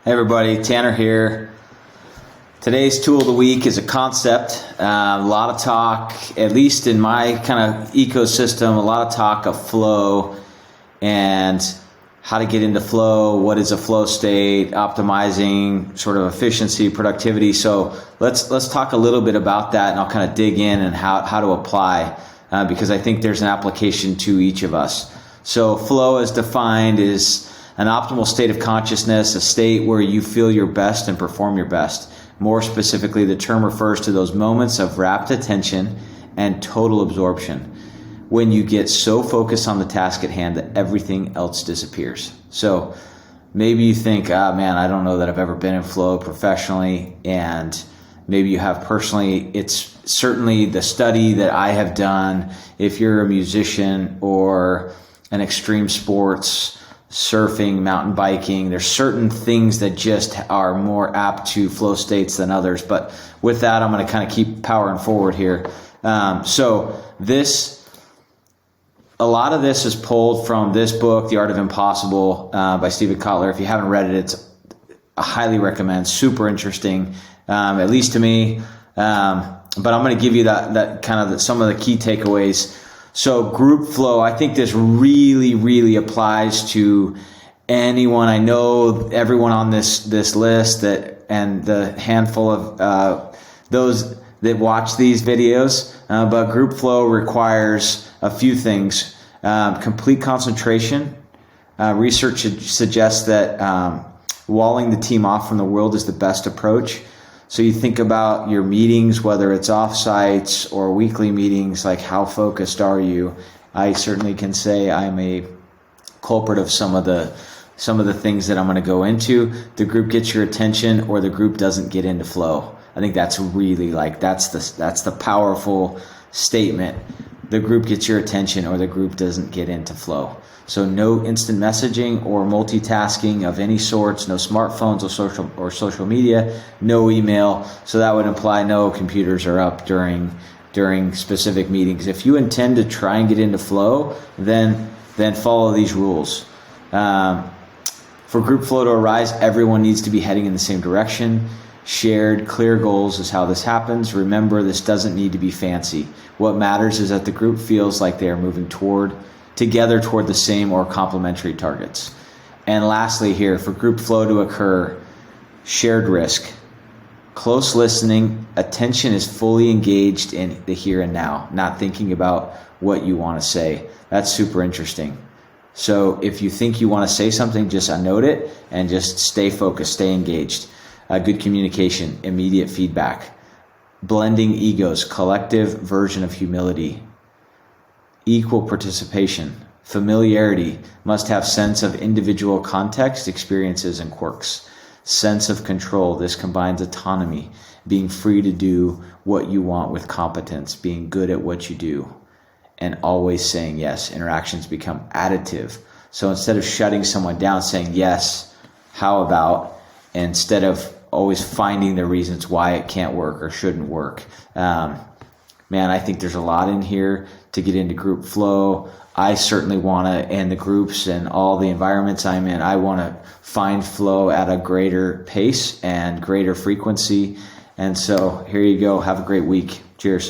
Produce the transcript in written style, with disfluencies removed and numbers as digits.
Hey everybody, Tanner here. Today's tool of the week is a concept. A lot of talk, at least in my kind of ecosystem, a lot of talk of flow and how to get into flow, what is a flow state, optimizing sort of efficiency, productivity. So let's talk a little bit about that, and I'll kind of dig in and how to apply because I think there's an application to each of us. So flow, as defined, is an optimal state of consciousness, a state where you feel your best and perform your best. More specifically, the term refers to those moments of rapt attention and total absorption when you get so focused on the task at hand that everything else disappears. So maybe you think, man, I don't know that I've ever been in flow professionally, and maybe you have personally. It's certainly the study that I have done. If you're a musician or an extreme sports, surfing, mountain biking, there's certain things that just are more apt to flow states than others. But with that, I'm going to kind of keep powering forward here. So a lot of this is pulled from this book, The Art of Impossible, by Steven Kotler. If you haven't read it, I highly recommend. Super interesting, at least to me. But I'm going to give you that kind of some of the key takeaways. So group flow, I think this really, really applies to anyone. I know everyone on this list and the handful of those that watch these videos. But group flow requires a few things: complete concentration. Research suggests that walling the team off from the world is the best approach. So you think about your meetings, whether it's off-sites or weekly meetings, like how focused are you? I certainly can say I'm a culprit of some of the things that I'm going to go into. The group gets your attention, or the group doesn't get into flow. I think that's really that's the powerful statement. The group gets your attention, or the group doesn't get into flow. So no instant messaging or multitasking of any sorts, no smartphones or social media, no email. So that would imply no computers are up during specific meetings. If you intend to try and get into flow, then follow these rules. For group flow to arise, everyone needs to be heading in the same direction. Shared, clear goals is how this happens. Remember, this doesn't need to be fancy. What matters is that the group feels like they are moving together toward the same or complementary targets. And lastly here, for group flow to occur, shared risk. Close listening, attention is fully engaged in the here and now, not thinking about what you want to say. That's super interesting. So if you think you want to say something, just note it and just stay focused, stay engaged. Good communication, immediate feedback. Blending egos, collective version of humility. Equal participation. Familiarity, must have sense of individual context, experiences, and quirks. Sense of control, this combines autonomy, being free to do what you want with competence, being good at what you do, and always saying yes. Interactions become additive. So instead of shutting someone down, saying yes, how about, instead of always finding the reasons why it can't work or shouldn't work. Man, I think there's a lot in here to get into group flow. I certainly want to, and the groups and all the environments I'm in, I want to find flow at a greater pace and greater frequency. And so here you go. Have a great week. Cheers.